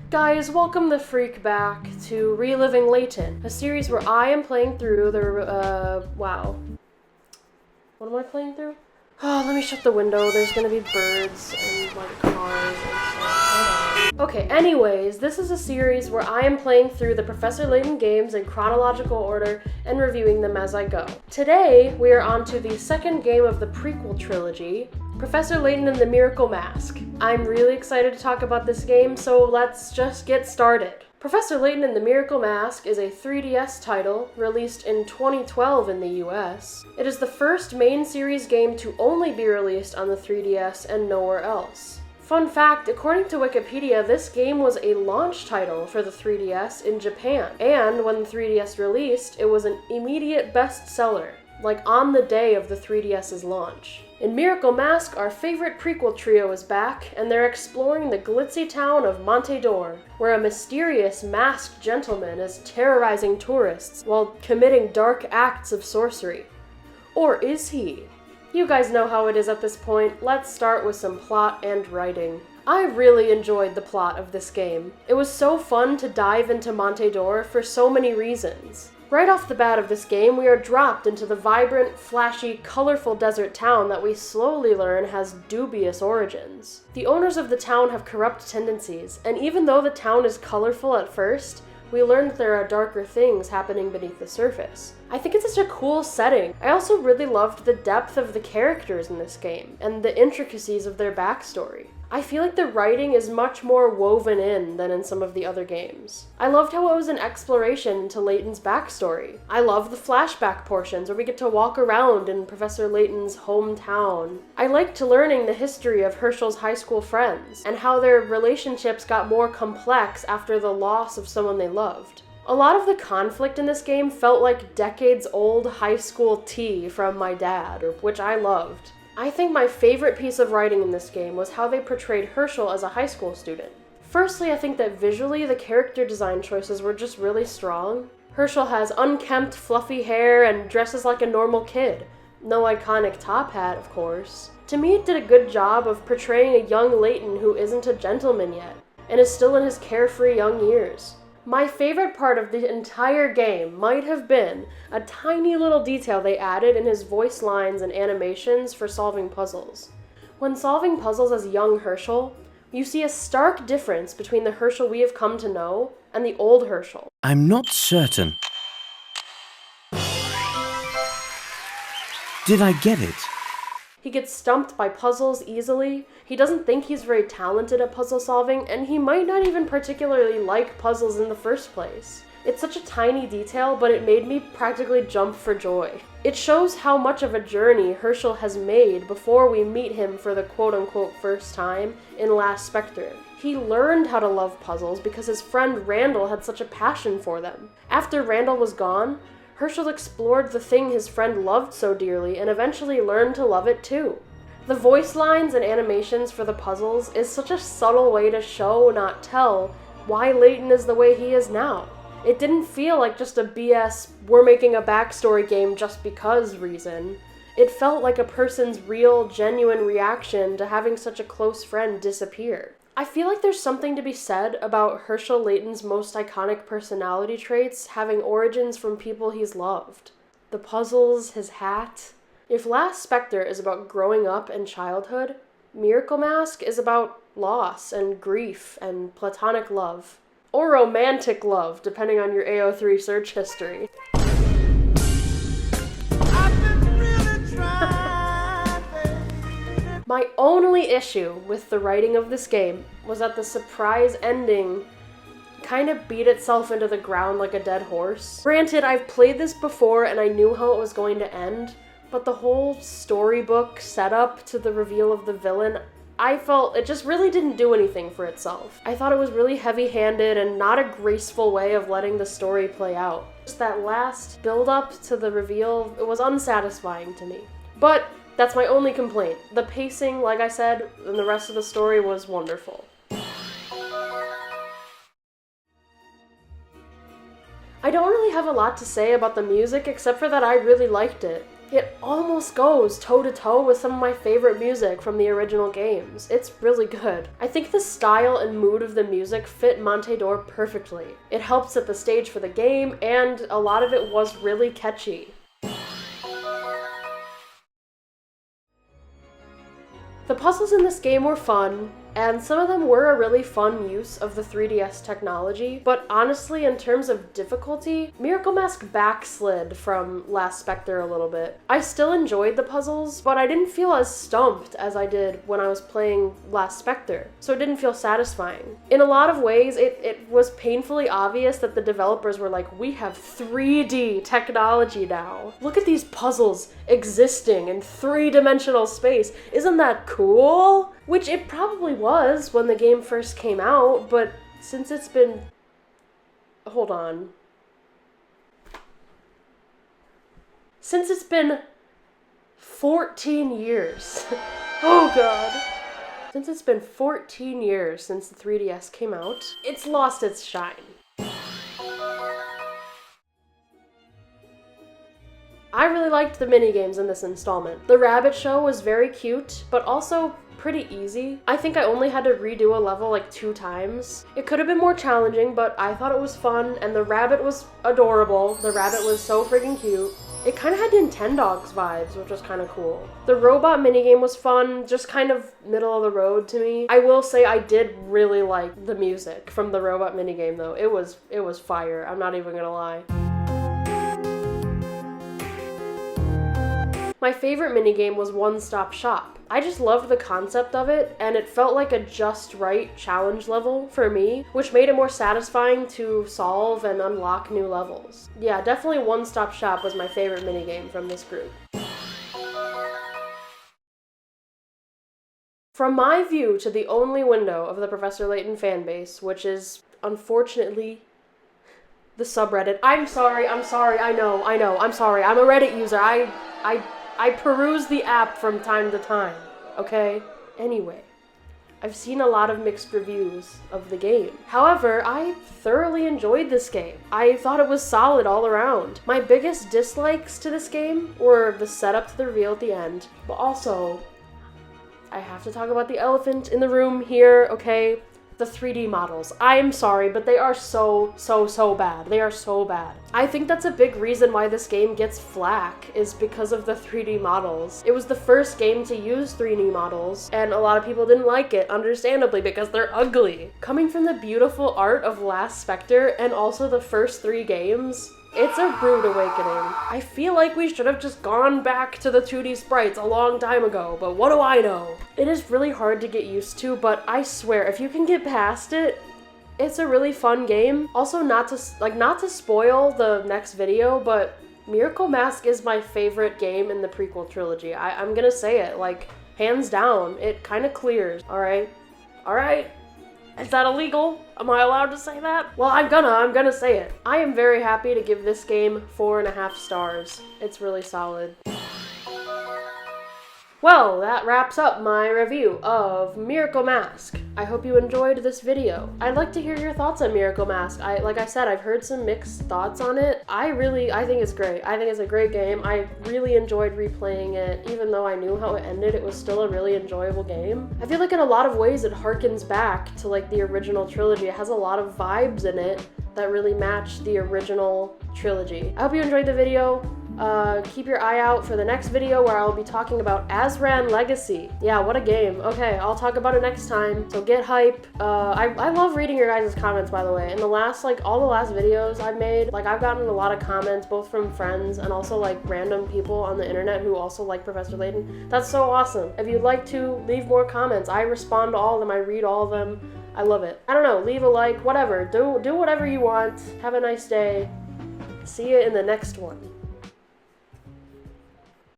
Guys, welcome the freak back to Reliving Layton, a series where I am playing through the, wow. What am I playing through? Oh, let me shut the window. There's gonna be birds and, like, cars and stuff. Okay, anyways, this is a series where I am playing through the Professor Layton games in chronological order and reviewing them as I go. Today, we are on to the second game of the prequel trilogy, Professor Layton and the Miracle Mask. I'm really excited to talk about this game, so let's just get started. Professor Layton and the Miracle Mask is a 3DS title released in 2012 in the US. It is the first main series game to only be released on the 3DS and nowhere else. Fun fact, according to Wikipedia, this game was a launch title for the 3DS in Japan, and when the 3DS released, it was an immediate bestseller, like on the day of the 3DS's launch. In Miracle Mask, our favorite prequel trio is back, and they're exploring the glitzy town of Monte d'Or, where a mysterious masked gentleman is terrorizing tourists while committing dark acts of sorcery. Or is he? You guys know how it is at this point. Let's start with some plot and writing. I really enjoyed the plot of this game. It was so fun to dive into Monte d'Or for so many reasons. Right off the bat of this game, we are dropped into the vibrant, flashy, colorful desert town that we slowly learn has dubious origins. The owners of the town have corrupt tendencies, and even though the town is colorful at first, we learn that there are darker things happening beneath the surface. I think it's such a cool setting. I also really loved the depth of the characters in this game, and the intricacies of their backstory. I feel like the writing is much more woven in than in some of the other games. I loved how it was an exploration into Layton's backstory. I love the flashback portions where we get to walk around in Professor Layton's hometown. I liked learning the history of Herschel's high school friends, and how their relationships got more complex after the loss of someone they loved. A lot of the conflict in this game felt like decades-old high school tea from my dad, which I loved. I think my favorite piece of writing in this game was how they portrayed Herschel as a high school student. Firstly, I think that visually the character design choices were just really strong. Herschel has unkempt, fluffy hair and dresses like a normal kid. No iconic top hat, of course. To me, it did a good job of portraying a young Layton who isn't a gentleman yet, and is still in his carefree young years. My favorite part of the entire game might have been a tiny little detail they added in his voice lines and animations for solving puzzles. When solving puzzles as young Herschel, you see a stark difference between the Herschel we have come to know and the old Herschel. I'm not certain. Did I get it? He gets stumped by puzzles easily, he doesn't think he's very talented at puzzle solving, and he might not even particularly like puzzles in the first place. It's such a tiny detail, but it made me practically jump for joy. It shows how much of a journey Herschel has made before we meet him for the quote-unquote first time in Last Spectre. He learned how to love puzzles because his friend Randall had such a passion for them. After Randall was gone, Herschel explored the thing his friend loved so dearly and eventually learned to love it too. The voice lines and animations for the puzzles is such a subtle way to show, not tell, why Layton is the way he is now. It didn't feel like just a BS, we're making a backstory game just because reason. It felt like a person's real, genuine reaction to having such a close friend disappear. I feel like there's something to be said about Herschel Layton's most iconic personality traits having origins from people he's loved. The puzzles, his hat. If Last Spectre is about growing up and childhood, Miracle Mask is about loss and grief and platonic love. Or romantic love, depending on your AO3 search history. My only issue with the writing of this game was that the surprise ending kind of beat itself into the ground like a dead horse. Granted, I've played this before and I knew how it was going to end, but the whole storybook setup to the reveal of the villain, I felt it just really didn't do anything for itself. I thought it was really heavy-handed and not a graceful way of letting the story play out. Just that last build-up to the reveal, it was unsatisfying to me. But that's my only complaint. The pacing, like I said, and the rest of the story was wonderful. I don't really have a lot to say about the music except for that I really liked it. It almost goes toe-to-toe with some of my favorite music from the original games. It's really good. I think the style and mood of the music fit Monte d'Or perfectly. It helped set the stage for the game, and a lot of it was really catchy. The puzzles in this game were fun, and some of them were a really fun use of the 3DS technology, but honestly, in terms of difficulty, Miracle Mask backslid from Last Spectre a little bit. I still enjoyed the puzzles, but I didn't feel as stumped as I did when I was playing Last Spectre, so it didn't feel satisfying. In a lot of ways, it was painfully obvious that the developers were like, we have 3D technology now. Look at these puzzles existing in 3-dimensional space. Isn't that cool? Which it probably was when the game first came out, but since it's been... Hold on. Since it's been 14 years. Oh god. Since it's been 14 years since the 3DS came out, it's lost its shine. I really liked the minigames in this installment. The rabbit show was very cute, but also pretty easy. I think I only had to redo a level like 2 times. It could have been more challenging, but I thought it was fun, and the rabbit was adorable. The rabbit was so freaking cute. It kind of had Nintendogs vibes, which was kind of cool. The robot minigame was fun, just kind of middle of the road to me. I will say I did really like the music from the robot minigame though. It was fire, I'm not even gonna lie. My favorite minigame was One Stop Shop. I just loved the concept of it, and it felt like a just right challenge level for me, which made it more satisfying to solve and unlock new levels. Yeah, definitely One Stop Shop was my favorite minigame from this group. From my view to the only window of the Professor Layton fanbase, which is, unfortunately, the subreddit. I'm sorry, I know, I'm sorry. I'm a Reddit user. I peruse the app from time to time, okay? Anyway, I've seen a lot of mixed reviews of the game. However, I thoroughly enjoyed this game. I thought it was solid all around. My biggest dislikes to this game were the setup to the reveal at the end, but also, I have to talk about the elephant in the room here, okay? The 3D models. I'm sorry, but they are so bad. They are so bad. I think that's a big reason why this game gets flack, is because of the 3D models. It was the first game to use 3D models, and a lot of people didn't like it, understandably, because they're ugly. Coming from the beautiful art of Last Spectre, and also the first 3 games, it's a rude awakening. I feel like we should have just gone back to the 2D sprites a long time ago, but what do I know? It is really hard to get used to, but I swear, if you can get past it, it's a really fun game. Also, not to spoil the next video, but Miracle Mask is my favorite game in the prequel trilogy. I'm gonna say it, like, hands down. It kind of clears, alright? Alright? Is that illegal? Am I allowed to say that? Well, I'm gonna say it. I am very happy to give this game 4.5 stars. It's really solid. Well, that wraps up my review of Miracle Mask. I hope you enjoyed this video. I'd like to hear your thoughts on Miracle Mask. Like I said, I've heard some mixed thoughts on it. I think it's great. I think it's a great game. I really enjoyed replaying it. Even though I knew how it ended, it was still a really enjoyable game. I feel like in a lot of ways it harkens back to like the original trilogy. It has a lot of vibes in it that really match the original trilogy. I hope you enjoyed the video. Keep your eye out for the next video where I'll be talking about Azran Legacy. Yeah, what a game. Okay, I'll talk about it next time, so get hype. I love reading your guys' comments, by the way. In the last, all the last videos I've made, I've gotten a lot of comments, both from friends and also, random people on the internet who also like Professor Layton. That's so awesome. If you'd like to, leave more comments. I respond to all of them. I read all of them. I love it. I don't know, leave a like, whatever. Do whatever you want. Have a nice day. See you in the next one.